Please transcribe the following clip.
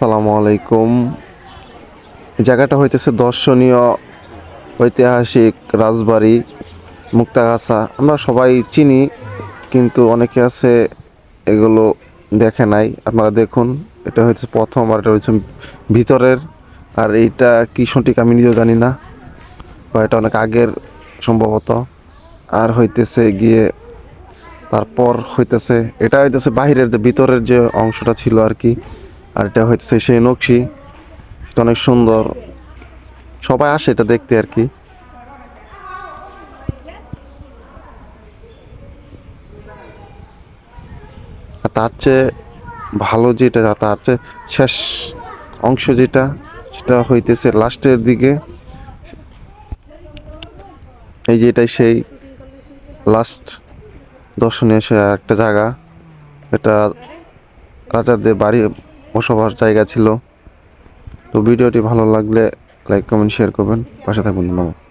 আসসালামু আলাইকুম। এই জায়গাটা হইতেছে দর্শনীয় ঐতিহাসিক রাজবাড়ি মুক্তাগাছা। আমরা সবাই চিনি, কিন্তু অনেকে আছে এগুলো দেখে নাই। আপনারা দেখুন, এটা হচ্ছে প্রথম, আর এটা হচ্ছে ভিতরের। আর এইটা কি সঠিক আমি নিজেও জানি না, বা এটা অনেক আগের সম্ভবত। আর হইতেছে গিয়ে তারপর হইতেছে এটা হইতেছে বাহিরের, যে ভিতরের যে অংশটা ছিল আর কি। আর এটা হইতেছে সেই নকশি, এটা অনেক সুন্দর। সবাই আসে এটা দেখতে আর কি। আর তার চেয়ে ভালো যেটা, তার চেয়ে শেষ অংশ যেটা, সেটা হইতেছে লাস্টের দিকে। এই যে এটাই সেই লাস্ট দর্শনীয় সে একটা জায়গা। এটা রাজাদের বাড়ি, বসবাস জায়গা ছিল। তো ভিডিওটি ভালো লাগলে লাইক কমেন্ট শেয়ার করবেন, পাশে থাকবেন। ধন্যবাদ।